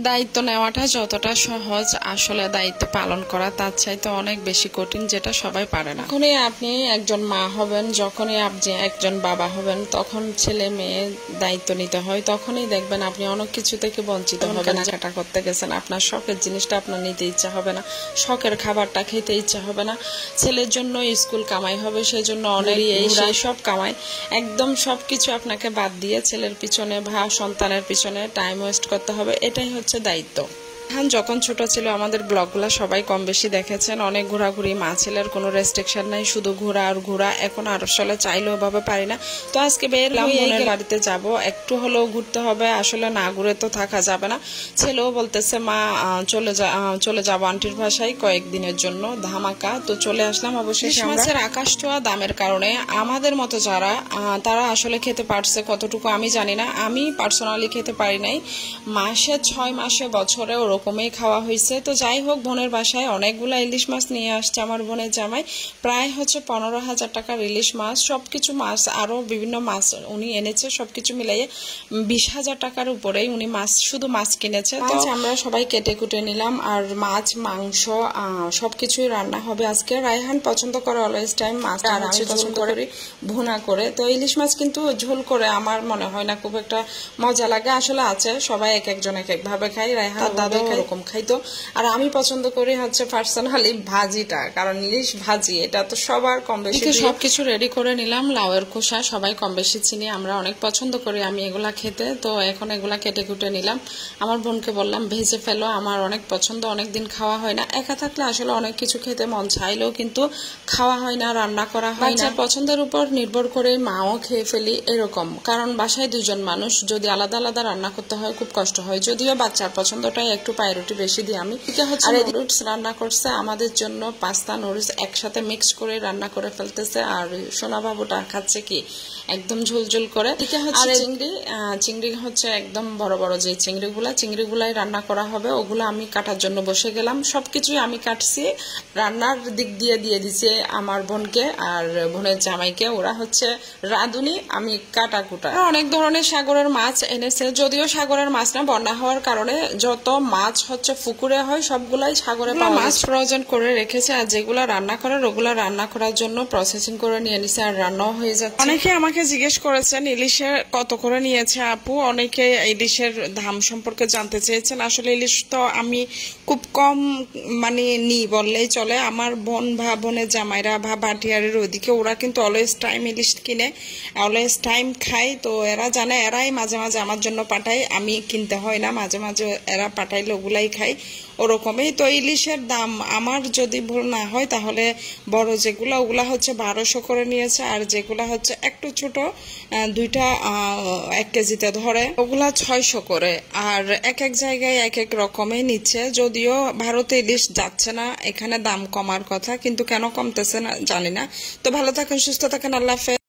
দায়িত্ব নেওয়াটা যতটা সহজ, আসলে দায়িত্ব পালন করা তার চাইতে অনেক বেশি কঠিন, যেটা সবাই পারে না। যখনই আপনি একজন মা হবেন, যখনই আপনি একজন বাবা হবেন, তখন ছেলে মেয়ে দায়িত্ব নিতে হয়, তখনই দেখবেন আপনি অনেক কিছু থেকে বঞ্চিত হবেন। কেনাকাটা করতে গেছেন, আপনার শখের জিনিসটা আপনার নিতে ইচ্ছা হবে না, শখের খাবারটা খেতে ইচ্ছা হবে না, ছেলের জন্য স্কুল কামাই হবে, সেজন্য অনেক সেই সব কামাই, একদম সবকিছু আপনাকে বাদ দিয়ে ছেলের পিছনে বা সন্তানের পিছনে টাইম ওয়েস্ট করতে হবে। এটাই হচ্ছে দায়িত্ব। যখন ছোট ছিল আমাদের ব্লগগুলো সবাই কম বেশি দেখেছেন, অনেক ঘোরাঘুরি, মা ছেলের কোনো রেস্ট্রিকশন নাই, শুধু ঘোরা আর ঘোরা। এখন আর আসলে চাইলেও ভাবে পারি না, তো আজকে বেরলাম, বোনের বাড়িতে যাব, একটু হলেও ঘুরতে হবে, আসলে না ঘুরে তো থাকা যাবে না। ছেলেও বলতেছে মা চলে যাবো আন্টির বাসায় কয়েকদিনের জন্য, ধামাকা। তো চলে আসলাম। অবশ্যই মাছের আকাশ ছোঁয়া দামের কারণে আমাদের মতো যারা তারা আসলে খেতে পারছে কতটুকু আমি জানি না, আমি পার্সোনালি খেতে পারি নাই। মাসে 6 মাসে বছরে ওরকমই খাওয়া হয়েছে। তো যাই হোক, বোনের বাসায় অনেকগুলো ইলিশ মাছ নিয়ে আসছে আমার বোনের জামাই, প্রায় হচ্ছে 15,000 টাকার ইলিশ মাছ, সবকিছু মাছ আরো বিভিন্ন মাছ উনি এনেছে, সবকিছু মিলাইয়ে 20,000 টাকার উপরেই উনি মাছ, শুধু মাছ কিনেছে। তো আমরা সবাই কেটে কুটে নিলাম, আর মাছ মাংস সবকিছুই রান্না হবে আজকে। রায়হান পছন্দ করে অলওয়েজ টাইম মাছ, আর আমি পছন্দ করি ভুনা করে। তো ইলিশ মাছ কিন্তু ঝোল করে আমার মনে হয় না খুব একটা মজা লাগে, আসলে আছে সবাই এক একজন এক এক ভাবে খাই, রায়হান দাদা এরকম খাইতো। আর আমি পছন্দ করি হচ্ছে পার্সোনালি ভাজিটা, কারণ ইলিশ ভাজি এটা তো সবার কম বেশি। সবকিছু রেডি করে নিলাম, লাউয়ের খোসা সবাই কম বেশি চিনি, আমরা অনেক পছন্দ করি আমি এগুলা খেতে। তো এখন এগুলা কেটে কুটে নিলাম, আমার বোনকে বললাম ভেজে ফেলো, আমার অনেক পছন্দ, অনেকদিন খাওয়া হয় না। একা থাকলে আসলে অনেক কিছু খেতে মন চাইলেও কিন্তু খাওয়া হয় না, রান্না করা হয় না। পছন্দের উপর নির্ভর করে মাও খেয়ে ফেলি এরকম, কারণ বাসায় 2জন মানুষ, যদি আলাদা আলাদা রান্না করতে হয় খুব কষ্ট হয়। যদিও বাচ্চার পছন্দটাই একটু প্রায়োরিটি বেশি দিই আমি। এটা হচ্ছে নুডলস রান্না করছে আমাদের জন্য, পাস্তা নুডলস একসাথে মিক্স করে রান্না করে ফেলতেছে। আর সোনা বাবুটা খাচ্ছে কি একদম ঝোলঝোল করে। এটা হচ্ছে চিংড়ি হচ্ছে একদম বড় বড় যে চিংড়িগুলাই রান্না করা হবে, ওগুলো আমি কাটার জন্য বসে গেলাম। সবকিছুই আমি কাটছি, রান্নার দিক দিয়ে দিছে আমার বোনকে আর বোনের জামাইকে, ওরা হচ্ছে রাঁধুনি, আমি কাটাকুটা। অনেক ধরনের সাগরের মাছ এনেছে, যদিও সাগরের মাছ না, বন্যা হওয়ার কারণে যত মাছ হচ্ছে পুকুরে হয় সবগুলাই সাগরে মাছ ফ্রোজেন করে রেখেছে, আর যেগুলা রান্না করার ওগুলা রান্না করার জন্য প্রসেসিং করে নিয়ে নিছে, আর রান্নাও হয়ে যাচ্ছে। অনেকে আমাকে জিজ্ঞেস করেছেন ইলিশের কত করে নিয়েছে আপু, অনেকে ইলিশের দাম সম্পর্কে জানতে চেয়েছেন। আসলে ইলিশ তো আমি খুব কম মানে নি বললেই চলে। আমার বোন বা বোনের জামাইরা বা ভাটিয়ারের ওইদিকে ওরা কিন্তু অলওয়েজ টাইম ইলিশ কিনে, অলওয়েজ টাইম খায়। তো এরা জানে, এরাই মাঝে মাঝে আমার জন্য পাঠায়, আমি কিনতে হয় না, মাঝে মাঝে এরা পাঠাইলে ওগুলাই খাই ওরকমই। তো ইলিশের দাম আমার যদি ভুল না হয় তাহলে বড় যেগুলা ওগুলা হচ্ছে 1200 করে নিয়েছে, আর যেগুলা হচ্ছে একটু ছোট দুইটা 1 কেজিতে ধরে ওগুলা 600 করে। আর এক এক জায়গায় এক এক রকমই নিচ্ছে, যদিও ভারতে ইলিশ যাচ্ছে না, এখানে দাম কমার কথা, কিন্তু কেন কমতেছে না জানি না। তো ভালো থাকেন, সুস্থ থাকেন, আল্লাহ হাফেজ।